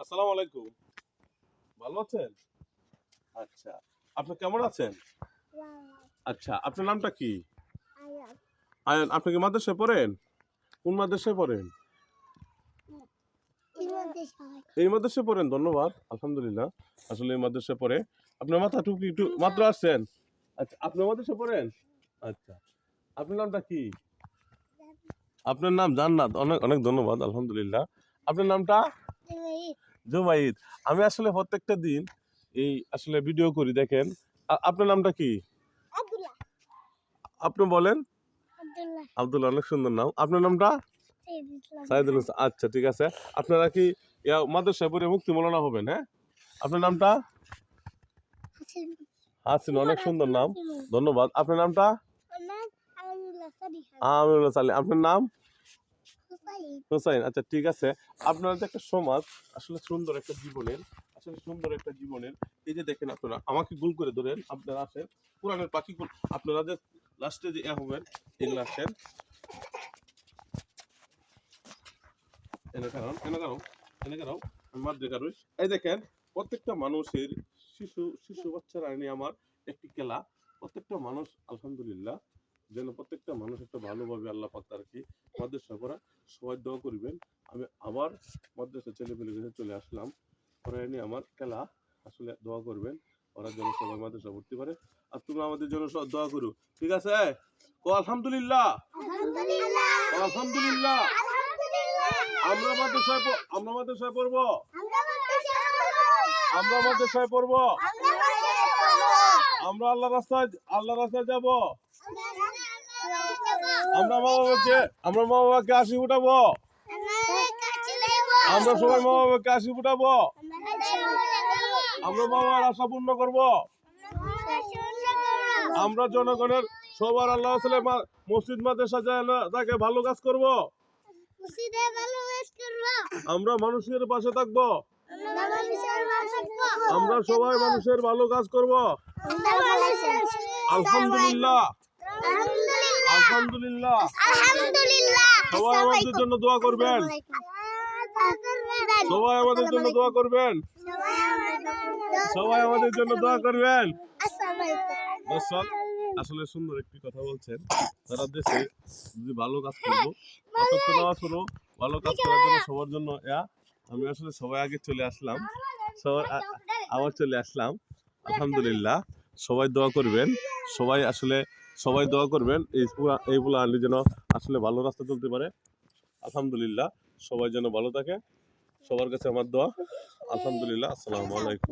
আসসালামু আলাইকুম। ভালো আছেন? আচ্ছা। আপনি কেমন আছেন? আচ্ছা, আপনার নামটা কি? আয়ান। আপনি কি মাদ্রাসায় পড়েন? কোন মাদ্রাসায় পড়েন? এই মাদ্রাসায় পড়েন। ধন্যবাদ। আলহামদুলিল্লাহ। আসলে এই মাদ্রাসায় পড়ে। আপনার মাথা টুপি একটু মাত্র আসছেন। আচ্ছা, আপনি মাদ্রাসায় পড়েন? আচ্ছা। আপনার নামটা কি? আপনার নাম জান্নাত। অনেক অনেক ধন্যবাদ। আলহামদুলিল্লাহ। আপনার নামটা? জুবাইদ। আমি আসলে প্রত্যেকটা দিন এই আসলে ভিডিও করি দেখেন। আপনার নামটা কি? আপনি বলেন। আব্দুল্লাহ। অনেক সুন্দর নাম। আপনার নামটা? সাইদুল ইসলাম। আচ্ছা, ঠিক আছে। আপনারা কি মাদ্রাসায় পড়ে মুক্তি মৌলানা হবেন? হ্যাঁ, আপনার নামটা? হাসিন। অনেক সুন্দর নাম। ধন্যবাদ। আপনার নামটা? আমিরুল্লাহ সালি। আপনার নাম? হুসাইন। আচ্ছা, ঠিক আছে। আপনার যে একটা সমাজ আসলে সুন্দর একটা জীবনের, আসলে সুন্দর একটা জীবনের, এই যে দেখেন আপনারা আমাকে গোল করে ধরেন, আপনারা আসেন কোরআনের পাখি গোল, আপনারা যে লাস্টে যে হবেন এগুলো আসেন এনে কারণ এই দেখেন প্রত্যেকটা মানুষের শিশু বাচ্চারা নিয়ে আমার একটি খেলা। প্রত্যেকটা মানুষ আলহামদুলিল্লাহ যেন প্রত্যেকটা মানুষ একটা ভালোভাবে আল্লাহ পাক তার কি মাদ্রাসা করা। সবাই দোয়া করবেন। আমি আবার মাদ্রাসা ছেলেপেলে কাছে চলে আসলাম। ওরা নিয়ে আমার খেলা আসলে দোয়া করবেন, ওরা যেন সবাই মাদ্রাসা ভর্তি করে। আর তোমরা আমাদের জন্য সব দোয়া করো, ঠিক আছে? ও আলহামদুলিল্লাহ। আলহামদুলিল্লাহ। আমরা মাদ্রাসায় পড়বো। আমরা মাদ্রাসায় পড়বো। আমরা আল্লাহ রাস্তায় যাব। আমরা মা বাবাকে হাসি ফুটাবো। আমরা সবাই মা বাবাকে হাসি ফুটাবো। আমরা মা বাবার আশা পূর্ণ করবো। আমরা জনগণের সবার আল্লাহ মসজিদ মাদ্রাসা তাকে ভালো কাজ করবো। আমরা মানুষের পাশে থাকবো। আমরা সবাই মানুষের ভালো কাজ করব। আলহামদুলিল্লাহ। আলহামদুলিল্লাহ। সবাই আমাদের জন্য দোয়া করবেন। সবাই আমাদের জন্য দোয়া করবেন। সবাই আমাদের জন্য দোয়া করবেন। দর্শক আসলে সুন্দর একটি কথা বলছেন, তারা দেশে যদি ভালো কাজ করবো, ভালো কাজ করার জন্য সবার জন্য আমি আসলে সবাই আগে চলে আসলাম, আলহামদুলিল্লাহ। সবাই দোয়া করবেন। সবাই দোয়া করবেন এই পোলাহান্ডি যেন আসলে ভালো রাস্তা চলতে পারে। আলহামদুলিল্লাহ। সবাই যেন ভালো থাকে। সবার কাছে আমার দোয়া। আলহামদুলিল্লাহ। আসসালামু আলাইকুম।